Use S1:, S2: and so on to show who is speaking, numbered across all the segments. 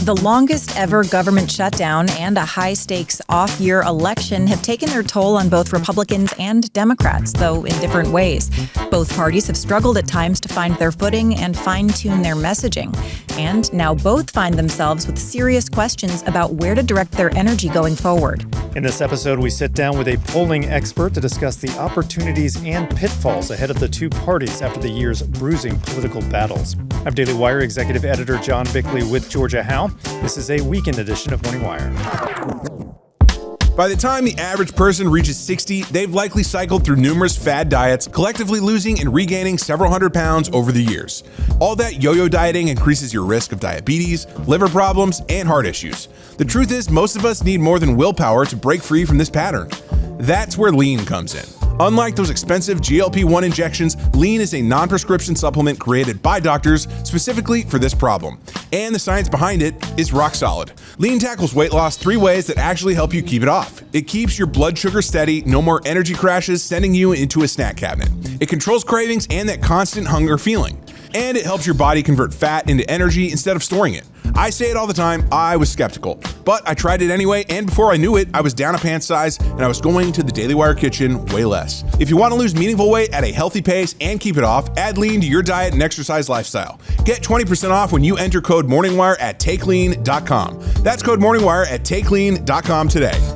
S1: The longest ever government shutdown and a high-stakes off-year election have taken their toll on both Republicans and Democrats, though in different ways. Both parties have struggled at times to find their footing and fine-tune their messaging. And now both find themselves with serious questions about where to direct their energy going forward.
S2: In this episode, we sit down with a polling expert to discuss the opportunities and pitfalls ahead of the two parties after the year's bruising political battles. I'm Daily Wire Executive Editor John Bickley with Georgia Howe. This is a weekend edition of Morning Wire.
S3: By the time the average person reaches 60, they've likely cycled through numerous fad diets, collectively losing and regaining several hundred pounds over the years. All that yo-yo dieting increases your risk of diabetes, liver problems, and heart issues. The truth is, most of us need more than willpower to break free from this pattern. That's where lean comes in. Unlike those expensive GLP-1 injections, lean is a non-prescription supplement created by doctors specifically for this problem. And the science behind it is rock solid. Lean tackles weight loss 3 ways that actually help you keep it off. It keeps your blood sugar steady, no more energy crashes sending you into a snack cabinet. It controls cravings and that constant hunger feeling. And it helps your body convert fat into energy instead of storing it. I say it all the time, I was skeptical, but I tried it anyway, and before I knew it, I was down a pant size and I was going to the Daily Wire kitchen way less. If you want to lose meaningful weight at a healthy pace and keep it off, add lean to your diet and exercise lifestyle. Get 20% off when you enter code MorningWire at takelean.com. That's code MorningWire at takelean.com today.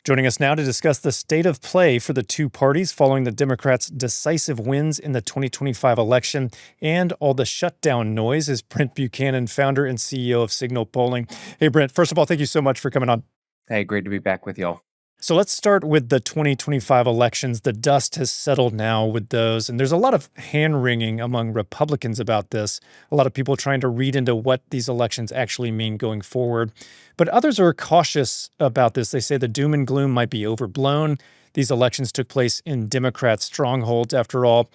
S2: Joining us now to discuss the state of play for the two parties following the Democrats' decisive wins in the 2025 election and all the shutdown noise is Brent Buchanan, founder and CEO of Signal Polling. Hey, Brent, first of all, thank you so much for coming on.
S4: Hey, great to be back with y'all.
S2: So let's start with the 2025 elections. The dust has settled now with those, and there's a lot of hand-wringing among Republicans about this. A lot of people trying to read into what these elections actually mean going forward. But others are cautious about this. They say the doom and gloom might be overblown. These elections took place in Democrat strongholds, after all.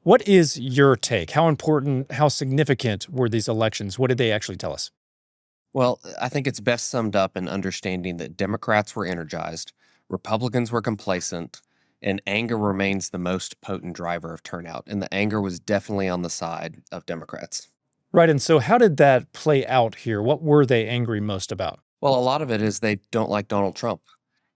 S2: What is your take? How important, how significant were these elections? What did they actually tell us?
S4: Well, I think it's best summed up in understanding that Democrats were energized, Republicans were complacent, and anger remains the most potent driver of turnout. And the anger was definitely on the side of Democrats.
S2: Right. And so how did that play out here? What were they angry most about?
S4: Well, a lot of it is they don't like Donald Trump.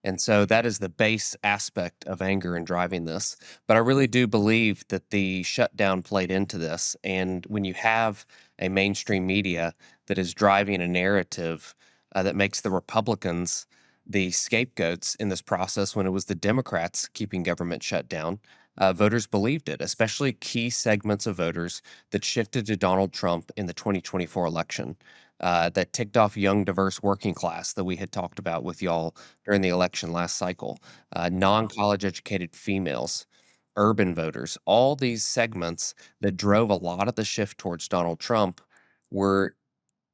S4: And so that is the base aspect of anger in driving this. But I really do believe that the shutdown played into this. And when you have a mainstream media that is driving a narrative that makes the Republicans the scapegoats in this process when it was the Democrats keeping government shut down, voters believed it, especially key segments of voters that shifted to Donald Trump in the 2024 election. That ticked off young, diverse working class that we had talked about with y'all during the election last cycle, non-college educated females, urban voters, all these segments that drove a lot of the shift towards Donald Trump were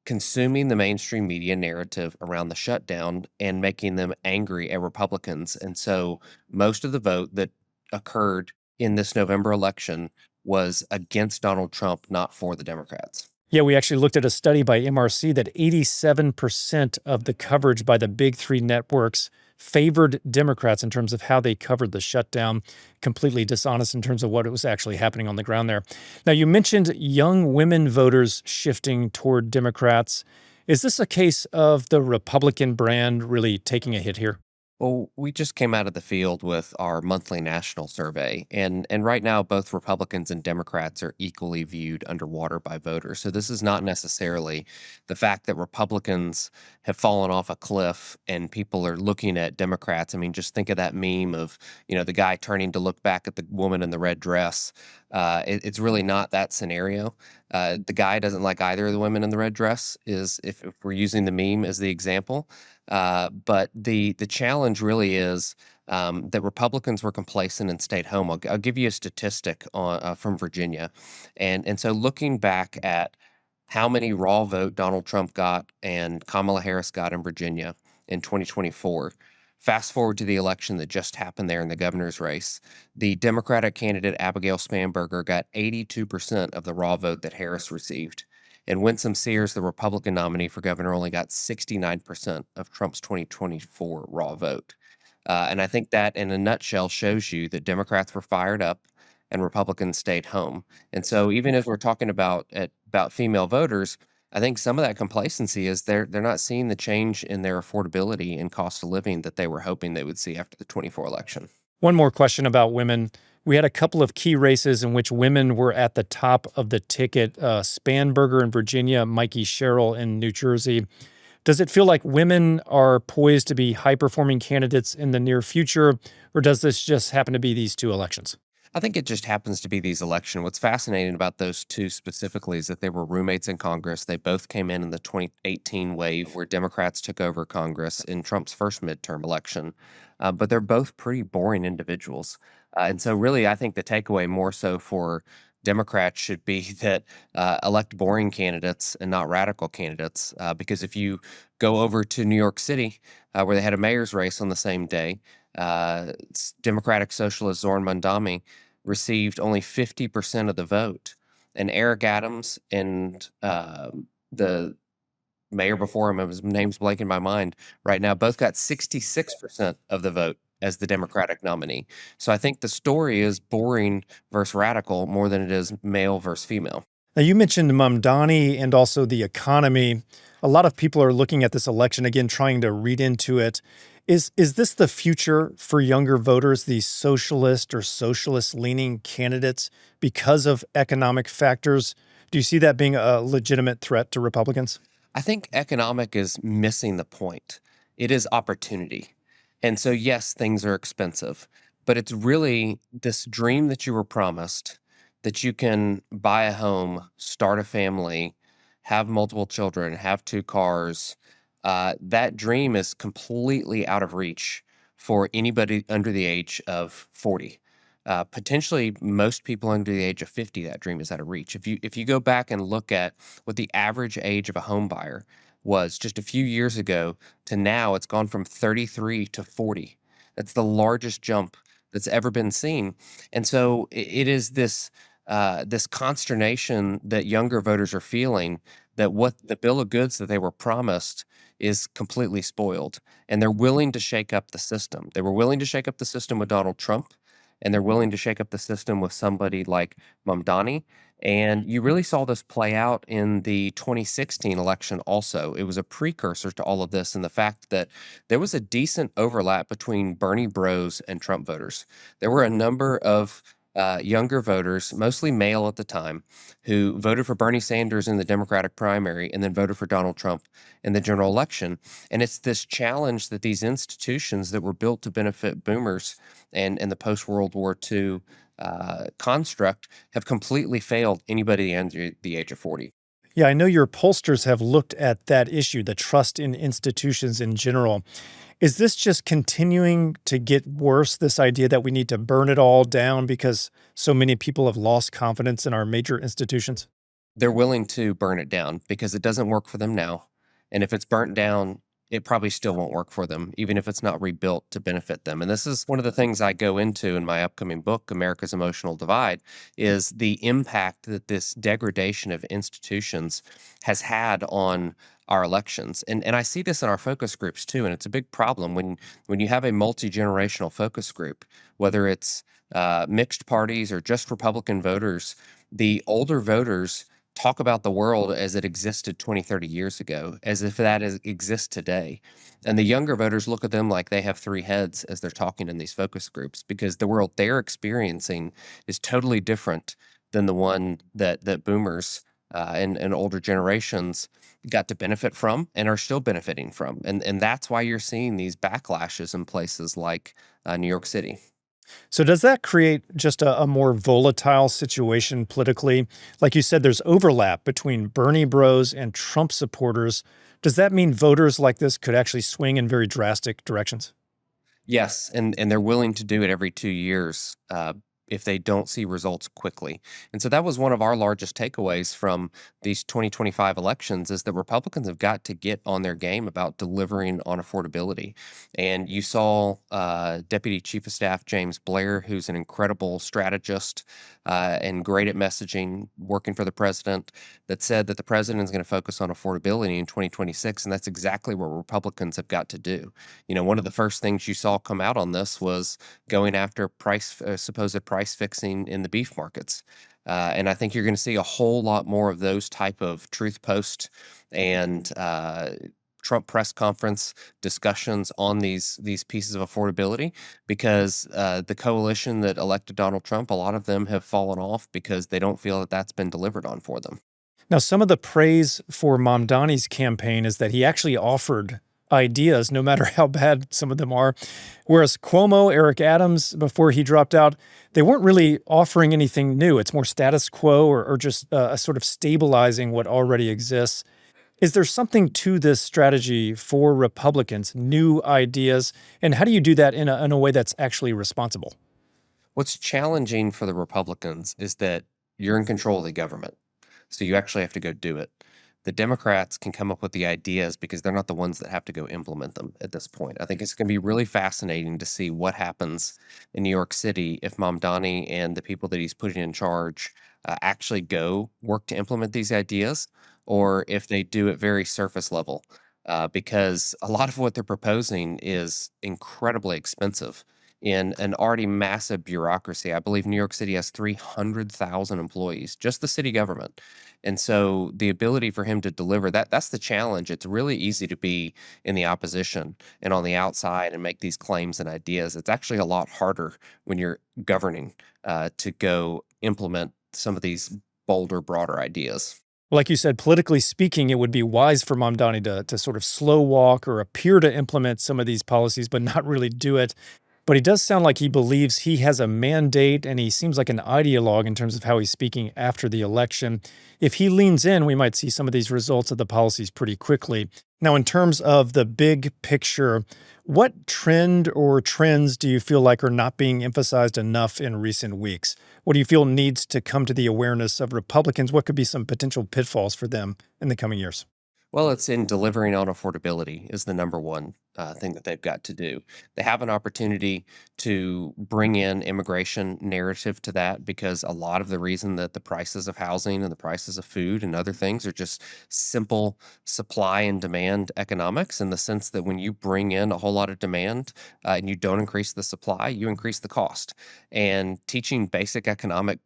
S4: consuming the mainstream media narrative around the shutdown and making them angry at Republicans. And so most of the vote that occurred in this November election was against Donald Trump, not for the Democrats.
S2: Yeah, we actually looked at a study by MRC that 87% of the coverage by the big three networks favored Democrats in terms of how they covered the shutdown, completely dishonest in terms of what was actually happening on the ground there. Now, you mentioned young women voters shifting toward Democrats. Is this a case of the Republican brand really taking a hit here?
S4: Well, we just came out of the field with our monthly national survey, and right now both Republicans and Democrats are equally viewed underwater by voters. So this is not necessarily the fact that Republicans have fallen off a cliff and people are looking at Democrats. I mean, just think of that meme of, the guy turning to look back at the woman in the red dress. It's really not that scenario. The guy doesn't like either of the women in the red dress, is if we're using the meme as the example. But the challenge really is that Republicans were complacent and stayed home. I'll give you a statistic from Virginia. And so looking back at how many raw vote Donald Trump got and Kamala Harris got in Virginia in 2024, fast forward to the election that just happened there in the governor's race, the Democratic candidate Abigail Spanberger got 82% of the raw vote that Harris received. And Winsome Sears, the Republican nominee for governor, only got 69% of Trump's 2024 raw vote. And I think that, in a nutshell, shows you that Democrats were fired up and Republicans stayed home. And so even as we're talking about female voters, I think some of that complacency is they're not seeing the change in their affordability and cost of living that they were hoping they would see after the 24 election.
S2: One more question about women. We had a couple of key races in which women were at the top of the ticket. Spanberger in Virginia, Mikey Sherrill in New Jersey. Does it feel like women are poised to be high-performing candidates in the near future, or does this just happen to be these two elections?
S4: I think it just happens to be these election. What's fascinating about those two specifically is that they were roommates in Congress. They both came in the 2018 wave where Democrats took over Congress in Trump's first midterm election. But they're both pretty boring individuals. And so, really, I think the takeaway more so for Democrats should be that elect boring candidates and not radical candidates. Because if you go over to New York City, where they had a mayor's race on the same day, Democratic Socialist Zoran Mondami received only 50% of the vote. And Eric Adams and the mayor before him, his name's blanking my mind right now, both got 66% of the vote as the Democratic nominee. So I think the story is boring versus radical more than it is male versus female.
S2: Now, you mentioned Mamdani and also the economy. A lot of people are looking at this election, again, trying to read into it. Is this the future for younger voters, these socialist or socialist-leaning candidates, because of economic factors? Do you see that being a legitimate threat to Republicans?
S4: I think economic is missing the point. It is opportunity. And so, yes, things are expensive, but it's really this dream that you were promised that you can buy a home, start a family, have multiple children, have two cars. That dream is completely out of reach for anybody under the age of 40. Potentially, most people under the age of 50, that dream is out of reach. If you go back and look at what the average age of a home buyer was just a few years ago to now, it's gone from 33 to 40. That's the largest jump that's ever been seen. And so it is this consternation that younger voters are feeling that what the bill of goods that they were promised is completely spoiled. And they're willing to shake up the system. They were willing to shake up the system with Donald Trump, and they're willing to shake up the system with somebody like Mamdani. And you really saw this play out in the 2016 election also. It was a precursor to all of this, and the fact that there was a decent overlap between Bernie bros and Trump voters. There were a number of younger voters, mostly male at the time, who voted for Bernie Sanders in the Democratic primary and then voted for Donald Trump in the general election. And it's this challenge that these institutions that were built to benefit boomers and the post World War II construct have completely failed anybody under the age of 40.
S2: Yeah, I know your pollsters have looked at that issue, the trust in institutions in general. Is this just continuing to get worse, this idea that we need to burn it all down because so many people have lost confidence in our major institutions?
S4: They're willing to burn it down because it doesn't work for them now. And if it's burnt down, it probably still won't work for them, even if it's not rebuilt to benefit them. And this is one of the things I go into in my upcoming book, America's Emotional Divide, is the impact that this degradation of institutions has had on our elections. And I see this in our focus groups too. And it's a big problem when you have a multi-generational focus group, whether it's mixed parties or just Republican voters, the older voters talk about the world as it existed 20, 30 years ago, as if exists today. And the younger voters look at them like they have three heads as they're talking in these focus groups because the world they're experiencing is totally different than the one that boomers and older generations got to benefit from and are still benefiting from. And that's why you're seeing these backlashes in places like New York City.
S2: So does that create just a more volatile situation politically? Like you said, there's overlap between Bernie bros and Trump supporters. Does that mean voters like this could actually swing in very drastic directions?
S4: Yes, and they're willing to do it every 2 years, if they don't see results quickly. And so that was one of our largest takeaways from these 2025 elections is that Republicans have got to get on their game about delivering on affordability. And you saw Deputy Chief of Staff James Blair, who's an incredible strategist and great at messaging, working for the president, that said that the president is going to focus on affordability in 2026. And that's exactly what Republicans have got to do. You know, one of the first things you saw come out on this was going after supposed price fixing in the beef markets. And I think you're going to see a whole lot more of those type of truth post and Trump press conference discussions on these pieces of affordability because the coalition that elected Donald Trump, a lot of them have fallen off because they don't feel that that's been delivered on for them.
S2: Now, some of the praise for Mamdani's campaign is that he actually offered ideas, no matter how bad some of them are. Whereas Cuomo, Eric Adams, before he dropped out, they weren't really offering anything new. It's more status quo or just a sort of stabilizing what already exists. Is there something to this strategy for Republicans, new ideas? And how do you do that in a way that's actually responsible?
S4: What's challenging for the Republicans is that you're in control of the government. So you actually have to go do it. The Democrats can come up with the ideas because they're not the ones that have to go implement them at this point. I think it's going to be really fascinating to see what happens in New York City if Mamdani and the people that he's putting in charge actually go work to implement these ideas or if they do it very surface level. Because a lot of what they're proposing is incredibly expensive in an already massive bureaucracy. I believe New York City has 300,000 employees, just the city government. And so the ability for him to deliver that's the challenge. It's really easy to be in the opposition and on the outside and make these claims and ideas. It's actually a lot harder when you're governing to go implement some of these bolder, broader ideas.
S2: Like you said, politically speaking, it would be wise for Mamdani to sort of slow walk or appear to implement some of these policies, but not really do it. But he does sound like he believes he has a mandate, and he seems like an ideologue in terms of how he's speaking after the election. If he leans in, we might see some of these results of the policies pretty quickly. Now, in terms of the big picture, what trend or trends do you feel like are not being emphasized enough in recent weeks? What do you feel needs to come to the awareness of Republicans? What could be some potential pitfalls for them in the coming years?
S4: Well, it's in delivering on affordability is the number one thing that they've got to do. They have an opportunity to bring in immigration narrative to that because a lot of the reason that the prices of housing and the prices of food and other things are just simple supply and demand economics in the sense that when you bring in a whole lot of demand and you don't increase the supply, you increase the cost. And teaching basic economic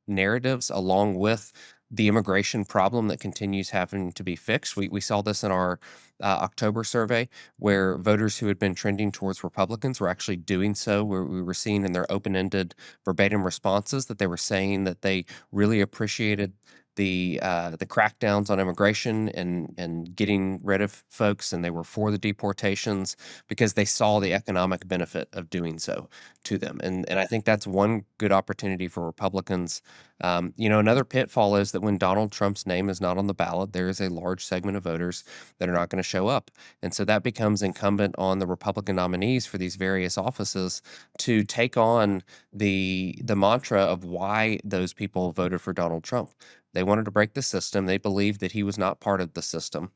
S4: narratives along with the immigration problem that continues having to be fixed. We saw this in our October survey where voters who had been trending towards Republicans were actually doing so, where we were seeing in their open-ended verbatim responses that they were saying that they really appreciated the crackdowns on immigration and getting rid of folks, and they were for the deportations because they saw the economic benefit of doing so to them. And I think that's one good opportunity for Republicans. Another pitfall is that when Donald Trump's name is not on the ballot, there is a large segment of voters that are not going to show up. And so that becomes incumbent on the Republican nominees for these various offices to take on the mantra of why those people voted for Donald Trump. They wanted to break the system. They believed that he was not part of the system.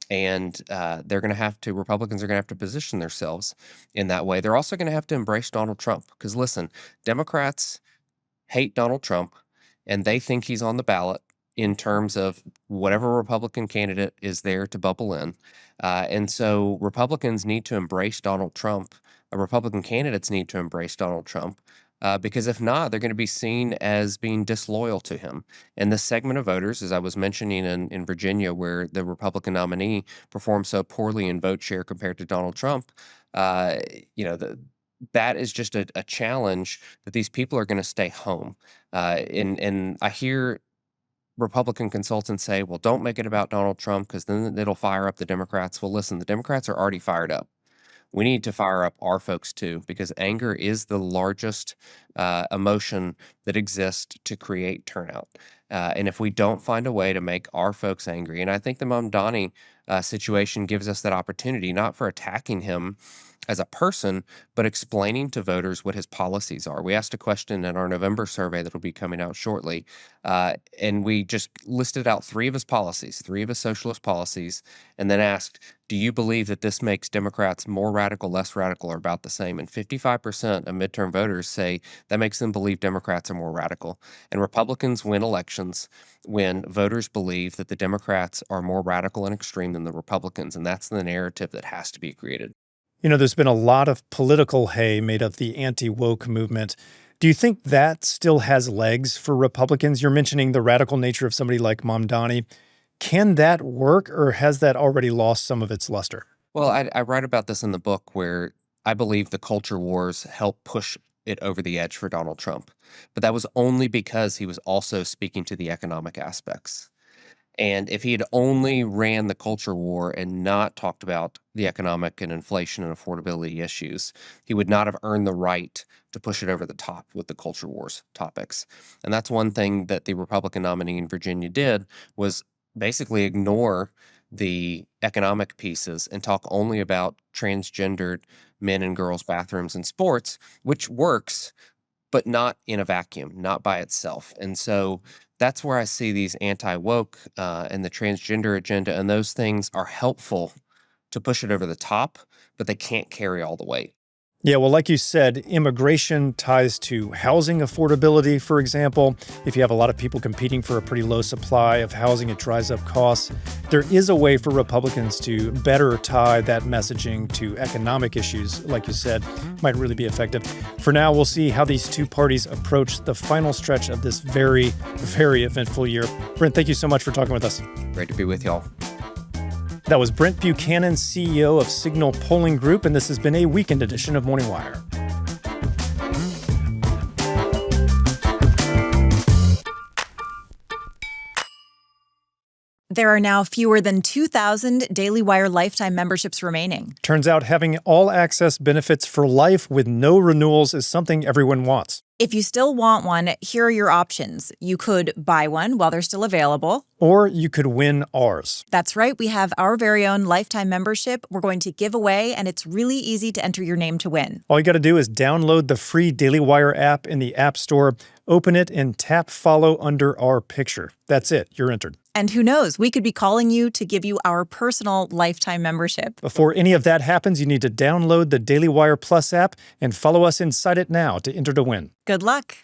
S4: And Republicans are going to have to position themselves in that way. They're also going to have to embrace Donald Trump because, listen, Democrats hate Donald Trump and they think he's on the ballot in terms of whatever Republican candidate is there to bubble in. And so Republicans need to embrace Donald Trump. Republican candidates need to embrace Donald Trump. Because if not, they're going to be seen as being disloyal to him. And this segment of voters, as I was mentioning in Virginia, where the Republican nominee performed so poorly in vote share compared to Donald Trump, uh, you know, the, that is just a challenge that these people are going to stay home. And I hear Republican consultants say, well, don't make it about Donald Trump because then it'll fire up the Democrats. Well, listen, the Democrats are already fired up. We need to fire up our folks too, because anger is the largest emotion that exists to create turnout. And if we don't find a way to make our folks angry, and I think the Mamdani situation gives us that opportunity, not for attacking him as a person, but explaining to voters what his policies are. We asked a question in our November survey that will be coming out shortly, and we just listed out three of his policies, three of his socialist policies, and then asked, do you believe that this makes Democrats more radical, less radical, or about the same? And 55% of midterm voters say that makes them believe Democrats are more radical. And Republicans win elections when voters believe that the Democrats are more radical and extreme than the Republicans. And that's the narrative that has to be created.
S2: There's been a lot of political hay made of the anti-woke movement. Do you think that still has legs for Republicans? You're mentioning the radical nature of somebody like Mamdani. Can that work, or has that already lost some of its luster?
S4: Well, I write about this in the book where I believe the culture wars helped push it over the edge for Donald Trump. But that was only because he was also speaking to the economic aspects. And if he had only ran the culture war and not talked about the economic and inflation and affordability issues, he would not have earned the right to push it over the top with the culture wars topics. And that's one thing that the Republican nominee in Virginia did, was basically ignore the economic pieces and talk only about transgendered men and girls bathrooms and sports, which works, but not in a vacuum, not by itself. And so that's where I see these anti-woke and the transgender agenda, and those things are helpful to push it over the top, but they can't carry all the weight.
S2: Yeah, well, like you said, immigration ties to housing affordability, for example. If you have a lot of people competing for a pretty low supply of housing, it drives up costs. There is a way for Republicans to better tie that messaging to economic issues, like you said, might really be effective. For now, we'll see how these two parties approach the final stretch of this very, very eventful year. Brent, thank you so much for talking with us.
S4: Great to be with y'all.
S2: That was Brent Buchanan, CEO of Signal Polling Group, and this has been a weekend edition of Morning Wire.
S1: There are now fewer than 2,000 Daily Wire lifetime memberships remaining.
S2: Turns out having all access benefits for life with no renewals is something everyone wants.
S1: If you still want one, here are your options. You could buy one while they're still available.
S2: Or you could win ours.
S1: That's right. We have our very own lifetime membership we're going to give away, and it's really easy to enter your name to win.
S2: All you got to do is download the free Daily Wire app in the App Store, open it, and tap follow under our picture. That's it. You're entered.
S1: And who knows, we could be calling you to give you our personal lifetime membership.
S2: Before any of that happens, you need to download the Daily Wire Plus app and follow us inside it now to enter to win.
S1: Good luck.